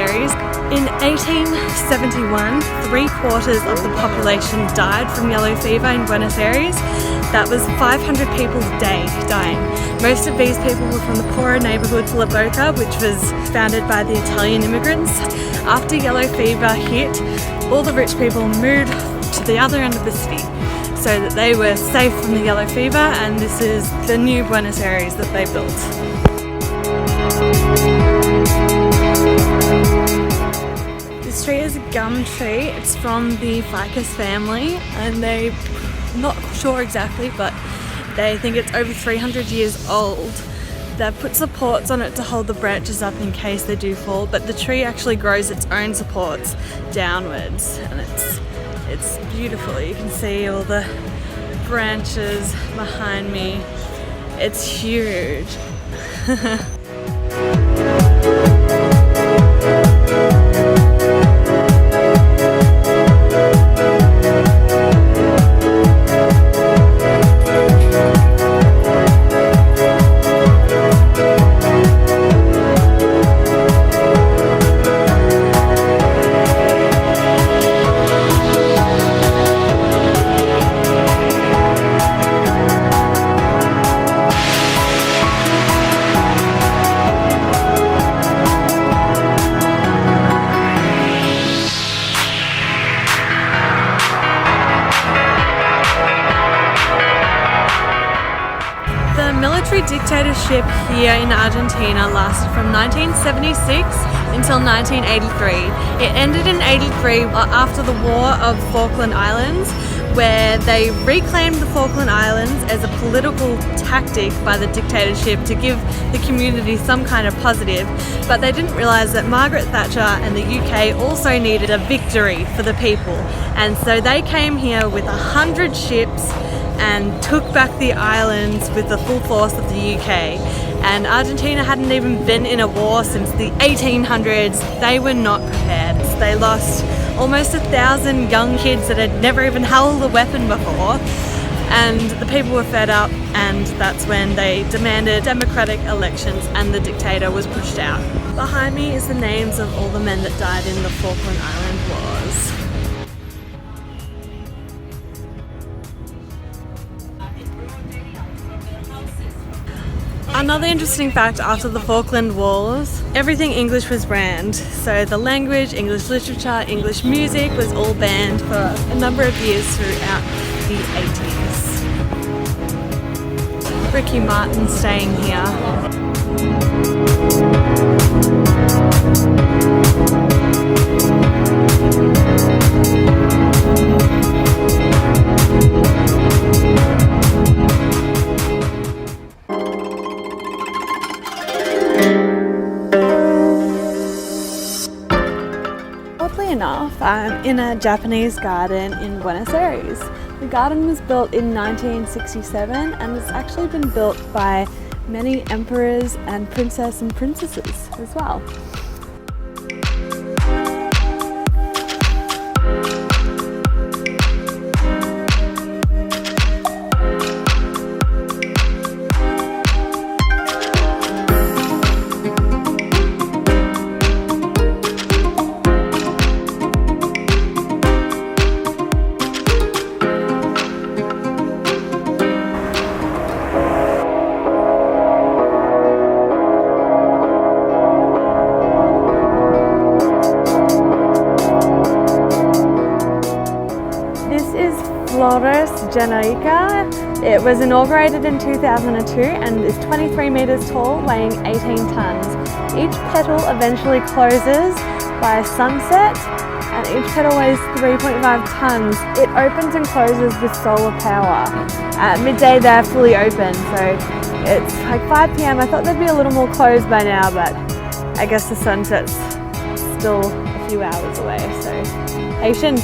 Aires. In 1871, 3/4 of the population died from yellow fever in Buenos Aires. That was 500 people a day dying. Most of these people were from the poorer neighbourhood La Boca, which was founded by the Italian immigrants. After yellow fever hit, all the rich people moved to the other end of the city so that they were safe from the yellow fever, and this is the new Buenos Aires that they built. This tree is a gum tree. It's from the ficus family, and they're not sure exactly, but they think it's over 300 years old. They've put supports on it to hold the branches up in case they do fall, but the tree actually grows its own supports downwards, and it's beautiful. You can see all the branches behind me. It's huge. Dictatorship here in Argentina lasted from 1976 until 1983. It ended in 83 after the War of Falkland Islands, where they reclaimed the Falkland Islands as a political tactic by the dictatorship to give the community some kind of positive, but they didn't realise that Margaret Thatcher and the UK also needed a victory for the people, and so they came here with 100 ships and took back the islands with the full force of the UK. And Argentina hadn't even been in a war since the 1800s. They were not prepared. They lost almost 1,000 young kids that had never even held a weapon before. And the people were fed up, and that's when they demanded democratic elections and the dictator was pushed out. Behind me is the names of all the men that died in the Falkland Island Wars. Another interesting fact after the Falkland Wars, everything English was banned. So the language, English literature, English music was all banned for a number of years throughout the 80s. Ricky Martin staying here. I'm in a Japanese garden in Buenos Aires. The garden was built in 1967 and it's actually been built by many emperors and princesses as well. Floralis Generica. It was inaugurated in 2002 and is 23 meters tall, weighing 18 tons. Each petal eventually closes by sunset and each petal weighs 3.5 tons. It opens and closes with solar power. At midday they're fully open, so it's like 5 p.m. I thought they'd be a little more closed by now, but I guess the sunset's still a few hours away, so patience.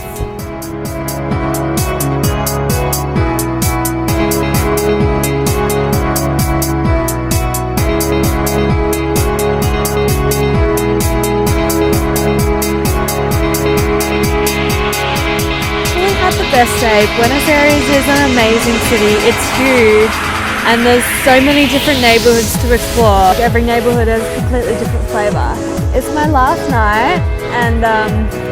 Best day. Buenos Aires is an amazing city. It's huge and there's so many different neighborhoods to explore. Every neighborhood has a completely different flavor. It's my last night, and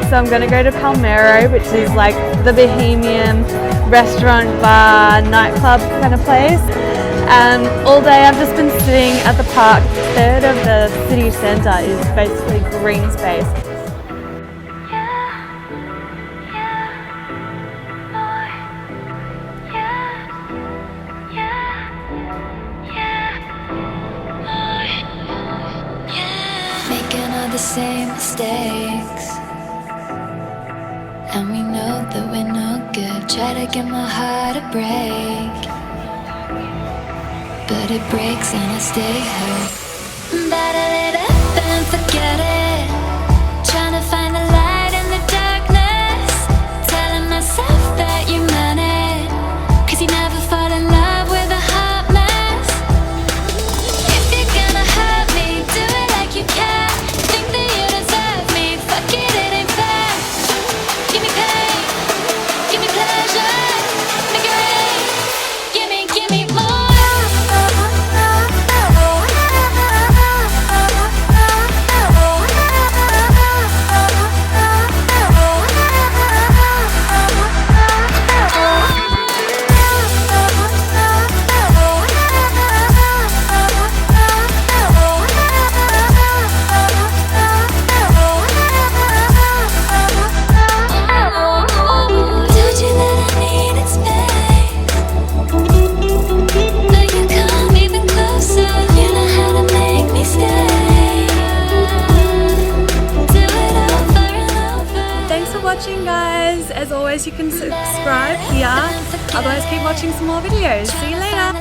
so I'm gonna go to Palmero, which is like the bohemian restaurant, bar, nightclub kind of place. And all day I've just been sitting at the park. A third of the city centre is basically green space. Making all the same mistakes, and we know that we're no good. Try to get my heart to break, but it breaks and I stay hurt. Better let up and forget it. Trying to find the light in the darkness. Telling myself that you meant it, 'cause you never fall in love with a hot mess. If you're gonna hurt me, do it like you can. Think that you deserve me, fuck it, it ain't fair. Give me pain, give me pleasure, make it rain. Give me more. Watching, guys. As always, you can subscribe here. Otherwise, keep watching some more videos. See you later.